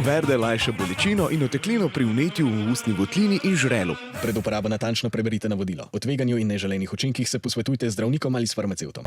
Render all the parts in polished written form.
Verde lajša bolečino in oteklino pri vnetju v ustni votlini in žrelu. Pred uporabo natančno preberite navodilo. O tveganju in neželenih učinkih se posvetujte z zdravnikom ali s farmacevtom.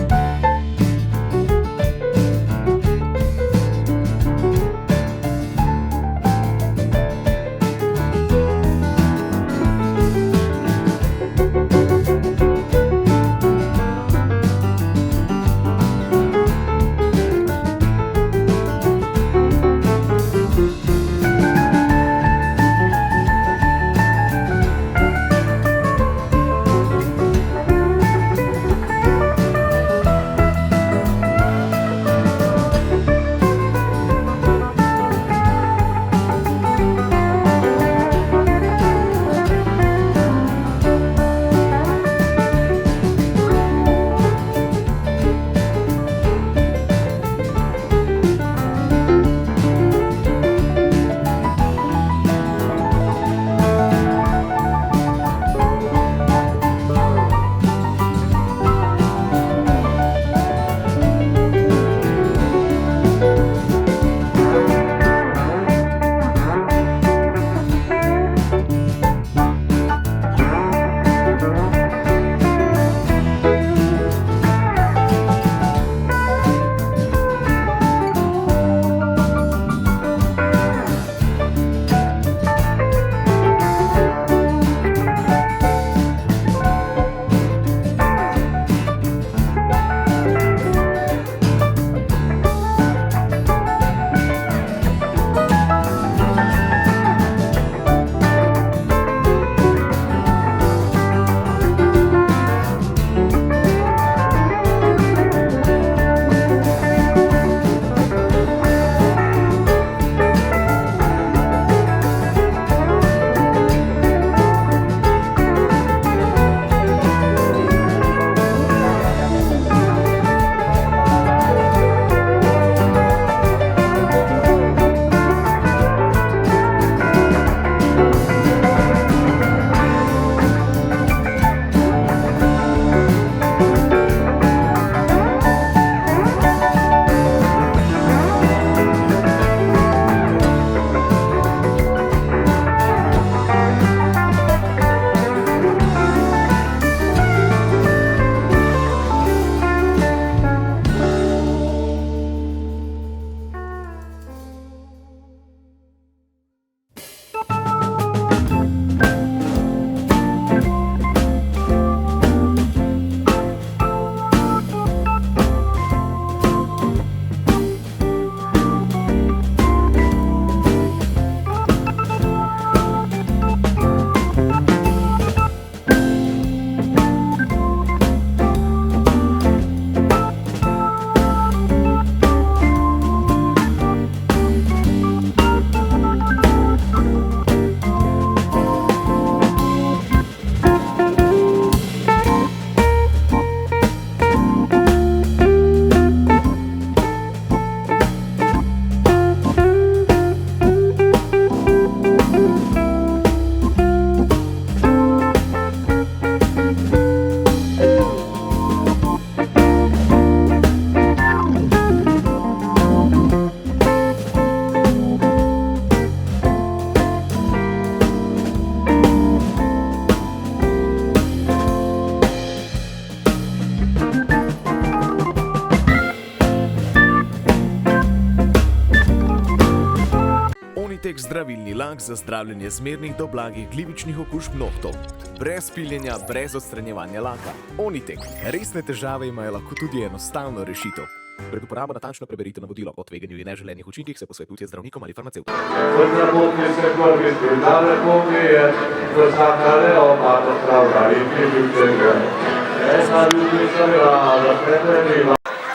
Onitek zdravilni lak za zdravljenje zmernih do blagih glivičnih okužb nohtov. Brez piljenja, brez odstranjevanja laka. Onitek. Resne težave imajo lahko tudi enostavno rešitev. Pred uporabo natančno preberite navodilo. O tveganju in neželenih učinkih se posvetujte z zdravnikom ali farmacevtom.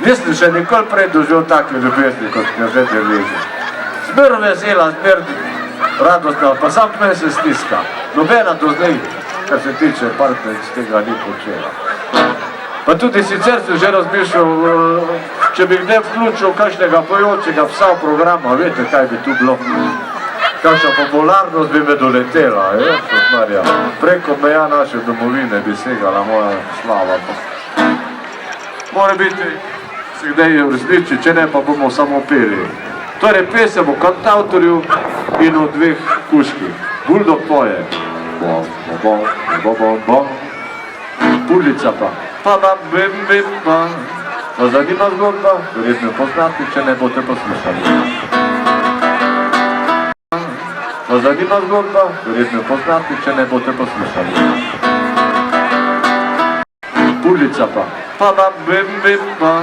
Nisem še nikoli prej doživel take ljubezni, kot je zdaj deležen. Zmer vesela, zmer radostna, pa sam meni se stiska. Nobena do zdaj, kar se tiče partneric, tega ni počela. Pa tudi sicer sem že razmišljal, če bi kdaj vključil kakšnega pojočega psa v programa, veste, kaj bi tu bilo. Kakšna popularnost bi me doletela, Marja. Preko meja naše domovine bi segala moja slava. Mora biti se kdaj uresniči, če ne pa bomo samo peli. Torej pesem o kantavtorju, in o dveh kužkih. Buldog poje. Bom, bom, bom, bom, bom. Pulica pa. Pa bam, bim, bim, pa. Vas zanima zgodba? Verjetno jo poznate, če ne boste poslušali. Vas zanima zgodba? Verjetno jo poznate, če ne boste poslušali. Pulica pa. Pa bam, bim, bim, pa.